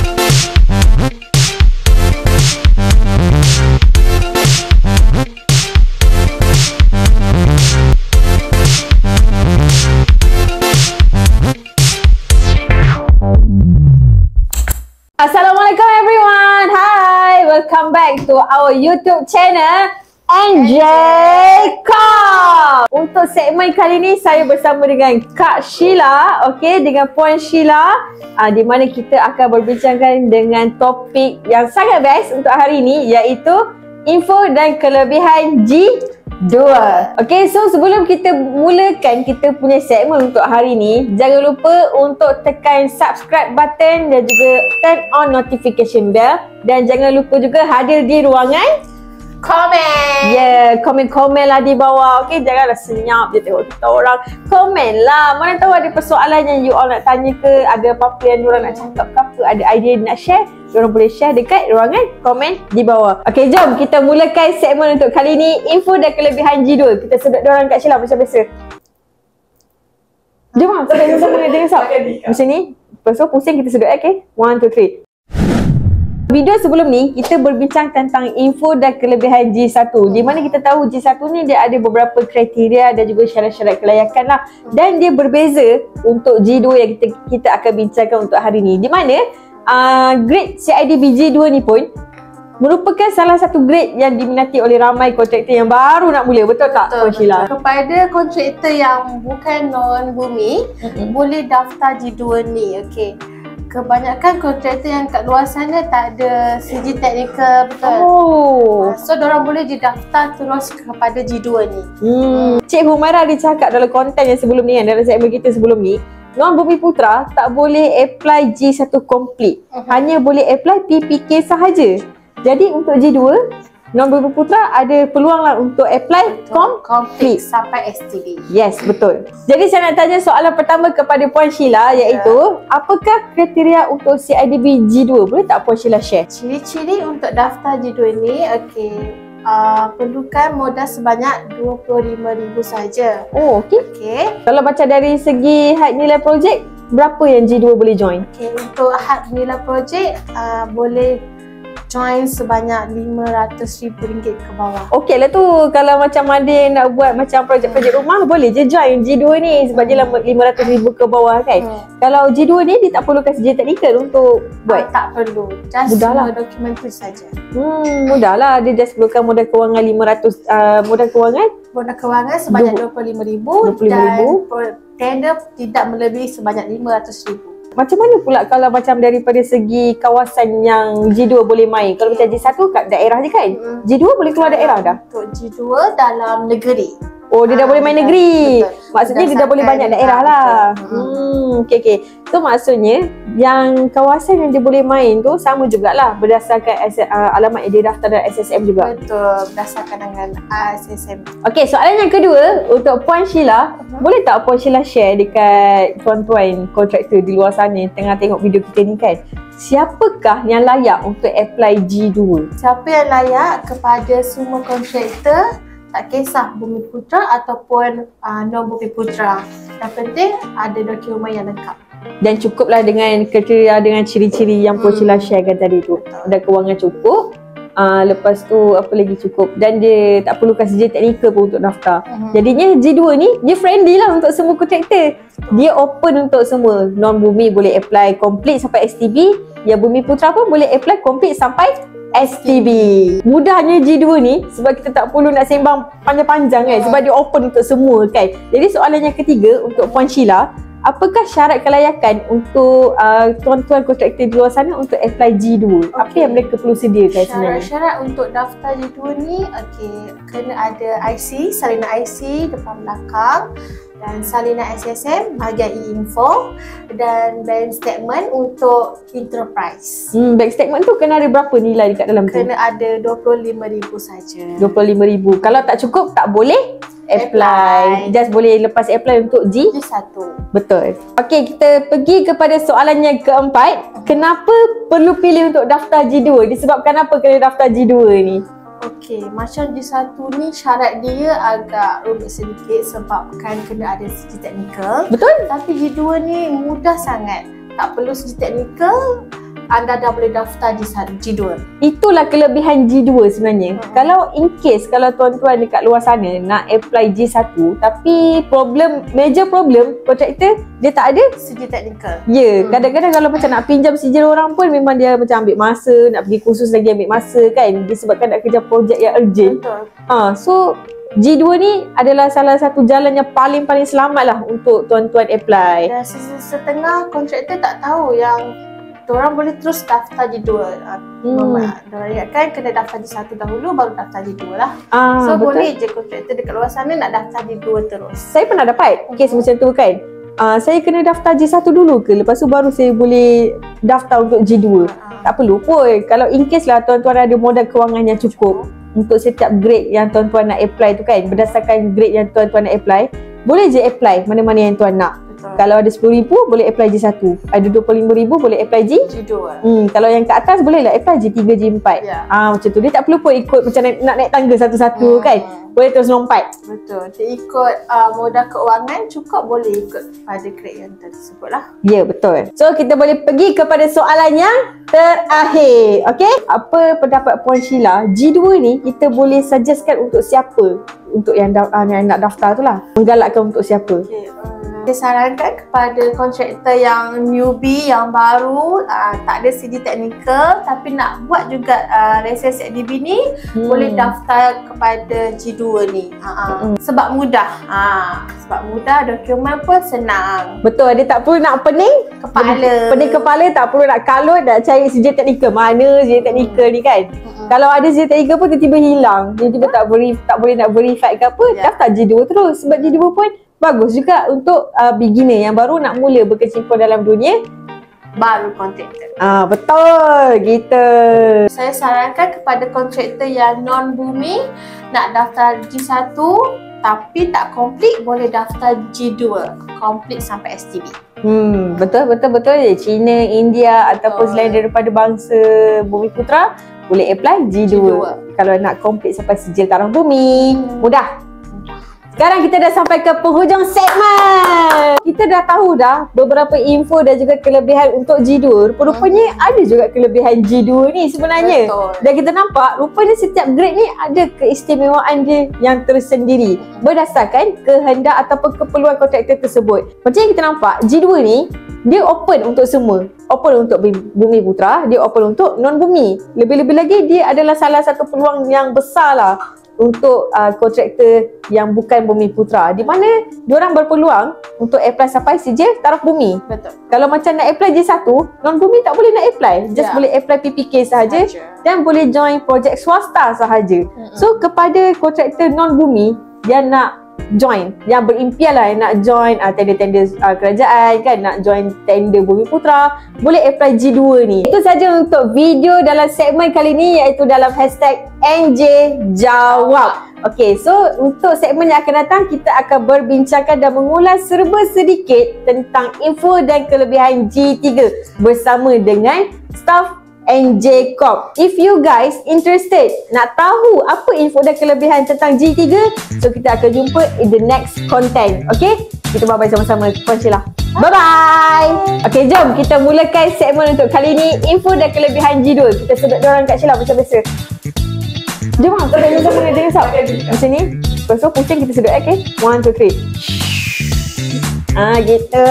Assalamualaikum everyone. Hi, welcome back to our YouTube channel NJ Kak. Untuk segmen kali ni saya bersama dengan Kak Sheila, okey, dengan Puan Sheila, di mana kita akan berbincangkan dengan topik yang sangat best untuk hari ini, iaitu info dan kelebihan G2. Okay, so sebelum kita mulakan kita punya segmen untuk hari ni, jangan lupa untuk tekan subscribe button dan juga turn on notification bell. Dan jangan lupa juga hadir di ruangan komen. Yeah, komen-komen lah di bawah. Okay, janganlah senyap je tengok kita orang. Komen lah. Mana tahu ada persoalan yang you all nak tanya ke, ada apa-apa yang diorang nak cakap ke apa, ada idea nak share, diorang boleh share dekat ruangan komen di bawah. Okay, jom kita mulakan segmen untuk kali ni, info dan kelebihan G2. Kita sedut diorang kat Sheila macam biasa. Jom lah, kita tengok sama dengan sap. Macam ni. Lepas tu pusing kita sedut, okay? 1, 2, 3. Video sebelum ni kita berbincang tentang info dan kelebihan G1, di mana kita tahu G1 ni dia ada beberapa kriteria dan juga syarat-syarat kelayakan lah, dan dia berbeza untuk G2 yang kita akan bincangkan untuk hari ni, di mana grade CIDB G2 ni pun merupakan salah satu grade yang diminati oleh ramai kontraktor yang baru nak mula. Betul tak, Puan Sheila? Kepada kontraktor yang bukan non-bumi, boleh daftar G2 ni. Okey. Kebanyakan kontraktor yang kat luar sana tak ada CG Technical, betul? So diorang boleh didaftar terus kepada G2 ni. Cik Humaira dia cakap dalam konten yang sebelum ni, dalam segmen kita sebelum ni, non-bumi putra tak boleh apply G1 complete. Hanya boleh apply PPK sahaja. Jadi untuk G2, non-bumi putra ada peluang lah untuk apply complete sampai STB. Yes, betul. Jadi saya nak tanya soalan pertama kepada Puan Sheila, iaitu apakah kriteria untuk CIDB G2? Boleh tak Puan Sheila share? Ciri-ciri untuk daftar G2 ni, okey, perlukan modal sebanyak 25,000 saja. Oh, okey. Okey. Kalau macam dari segi had nilai projek, berapa yang G2 boleh join? Okey, untuk had nilai projek boleh join sebanyak RM500,000 ke bawah. Okey lah tu, kalau macam ada yang nak buat macam projek-projek rumah, boleh je join G2 ni sebab dia RM500,000 ke bawah kan. Kalau G2 ni dia tak perlukan CJ Technical untuk buat? Tak perlu, just semua dokumen tu saja. Mudah lah, dia just perlukan modal kewangan 500, modal kewangan sebanyak RM25,000 dan tender tidak melebihi sebanyak RM500,000. Macam mana pula kalau macam daripada segi kawasan yang G2 boleh main? Kalau macam G1 kat daerah je kan? G2 boleh keluar daerah dah? Untuk G2 dalam negeri. Oh, dia dah boleh main negeri. Betul. Maksudnya dia dah boleh banyak daerah lah. Okey. So maksudnya yang kawasan yang dia boleh main tu sama jugalah berdasarkan alamat yang dia daftar dalam SSM juga. Betul, berdasarkan dengan SSM. Okey, soalan yang kedua untuk Puan Sheila, boleh tak Puan Sheila share dekat tuan-tuan kontraktor di luar sana yang tengah tengok video kita ni kan, siapakah yang layak untuk apply G2? Siapa yang layak? Kepada semua kontraktor, tak kisah bumi putra ataupun non-bumi putra. Yang penting ada dokumen yang lengkap. Dan cukuplah dengan kriteria, dengan ciri-ciri yang Puan Sheila sharekan tadi tu. Ada kewangan cukup, lepas tu apa lagi cukup, dan dia tak perlukan CJ Technical pun untuk daftar. Jadinya G2 ni dia friendly lah untuk semua kontraktor. Dia open untuk semua. Non-bumi boleh apply complete sampai STB, yang bumi putra pun boleh apply complete sampai STB. Mudahnya G2 ni sebab kita tak perlu nak sembang panjang-panjang kan, sebab dia open untuk semua kan. Jadi soalan yang ketiga untuk Puan Sheila, apakah syarat kelayakan untuk tuan-tuan kontraktor di luar sana untuk apply G2? Apa yang mereka perlu sediakan sebenarnya? Syarat-syarat untuk daftar G2 ni, kena ada IC, salinan IC depan belakang, dan salinan SSM bahagian e-info, dan bank statement untuk enterprise. Bank statement tu kena ada berapa nilai dekat dalam tu? Kena ada 25,000 saja. 25,000. Kalau tak cukup tak boleh apply. Just boleh lepas apply untuk G1. Betul. Okey, kita pergi kepada soalan yang keempat. Kenapa perlu pilih untuk daftar G2? Disebabkan apa kena daftar G2 ni? Okey, macam G1 ni syarat dia agak rumit sedikit sebab kan kena ada CG Technical. Betul. Tapi G2 ni mudah sangat. Tak perlu CG Technical, anda dah boleh daftar G2. Itulah kelebihan G2 sebenarnya. Kalau in case kalau tuan-tuan dekat luar sana nak apply G1 tapi major problem kontraktor dia tak ada sijil teknikal. Kadang-kadang kalau macam nak pinjam sijil orang pun memang dia macam ambil masa, nak pergi kursus lagi ambil masa kan, disebabkan nak kerja projek yang urgent. Betul. So G2 ni adalah salah satu jalan yang paling selamat lah untuk tuan-tuan apply. Dan setengah kontraktor tak tahu yang diorang boleh terus daftar G2. Diorang ingatkan kena daftar G1 dahulu baru daftar G2 lah. So betul. Boleh je kontraktor dekat luar sana nak daftar G2 terus. Saya pernah dapat kes macam tu kan. Saya kena daftar G1 dulu ke, lepas tu baru saya boleh daftar untuk G2. Tak perlu pun. Kalau in case lah tuan-tuan ada modal kewangan yang cukup untuk setiap grade yang tuan-tuan nak apply tu kan, berdasarkan grade yang tuan-tuan nak apply, boleh je apply mana-mana yang tuan nak. Kalau ada RM10,000 boleh apply G1, ada RM25,000 boleh apply G2. Kalau yang ke atas boleh lah apply G3, G4. Macam tu. Dia tak perlu pun ikut macam nak naik tangga satu-satu kan. Boleh terus lompat. Betul. Dia ikut modal keuangan cukup, boleh ikut pada grade yang tersebut lah. Ya, betul. So kita boleh pergi kepada soalan yang terakhir. Okay, apa pendapat Puan Sheila, G2 ni kita boleh suggestkan untuk siapa? Untuk yang nak daftar tu lah. Menggalakkan untuk siapa? Saya sarankan kepada kontraktor yang newbie, yang baru, tak ada sijil teknikal tapi nak buat juga lisensi ADB ni, boleh daftar kepada G2 ni. Sebab mudah. Sebab mudah, dokumen pun senang. Betul, dia tak perlu nak pening kepala, tak perlu nak kalut nak cari sijil teknikal. Mana sijil teknikal ni kan? Kalau ada sijil teknikal pun tiba-tiba hilang, tiba-tiba tak boleh nak verify ke apa, daftar G2 terus. Sebab G2 pun bagus juga untuk beginner yang baru nak mula berkecimpung dalam dunia baru kontraktor. Betul gitu. Saya sarankan kepada kontraktor yang non-bumi nak daftar G1 tapi tak komplit, boleh daftar G2 komplit sampai STB. Betul. China, India ataupun selain daripada bangsa Bumi Putra boleh apply G2. Kalau nak komplit sampai sijil tarikh bumi. Mudah. Sekarang kita dah sampai ke penghujung segmen. Kita dah tahu dah beberapa info dan juga kelebihan untuk G2. Rupanya ada juga kelebihan G2 ni sebenarnya. Betul. Dan kita nampak rupanya setiap grade ni ada keistimewaan dia yang tersendiri berdasarkan kehendak ataupun keperluan kontraktor tersebut. Macam yang kita nampak, G2 ni dia open untuk semua. Open untuk Bumi Putra, dia open untuk non-bumi. Lebih-lebih lagi dia adalah salah satu peluang yang besar lah untuk kontraktor yang bukan Bumi Putra, di mana diorang berpeluang untuk apply sampai sijil tarikh bumi. Betul. Kalau macam nak apply J1, non-bumi tak boleh nak apply, just boleh apply PPK sahaja dan boleh join projek swasta sahaja. So kepada kontraktor non-bumi yang nak join, yang berimpian lah yang nak join tender-tender kerajaan kan, nak join tender Bumi Putra, boleh apply G2 ni. Itu saja untuk video dalam segmen kali ni, iaitu dalam hashtag NJ Jawab. Okay, so untuk segmen yang akan datang kita akan berbincangkan dan mengulas serba sedikit tentang info dan kelebihan G3 bersama dengan staf NJ Corp. If you guys interested nak tahu apa info dan kelebihan tentang G3, so kita akan jumpa in the next content. Okay, kita bye-bye sama-sama Puan Sheila. Bye-bye. Okay, jom kita mulakan segmen untuk kali ni, info dan kelebihan G2. Kita sedut diorang kat Sheila macam biasa. Jom lah, kita tanya sama dengan jenis macam ni. Lepas tu pusing kita sedut. Okay, 1, 2, 3. Gitu.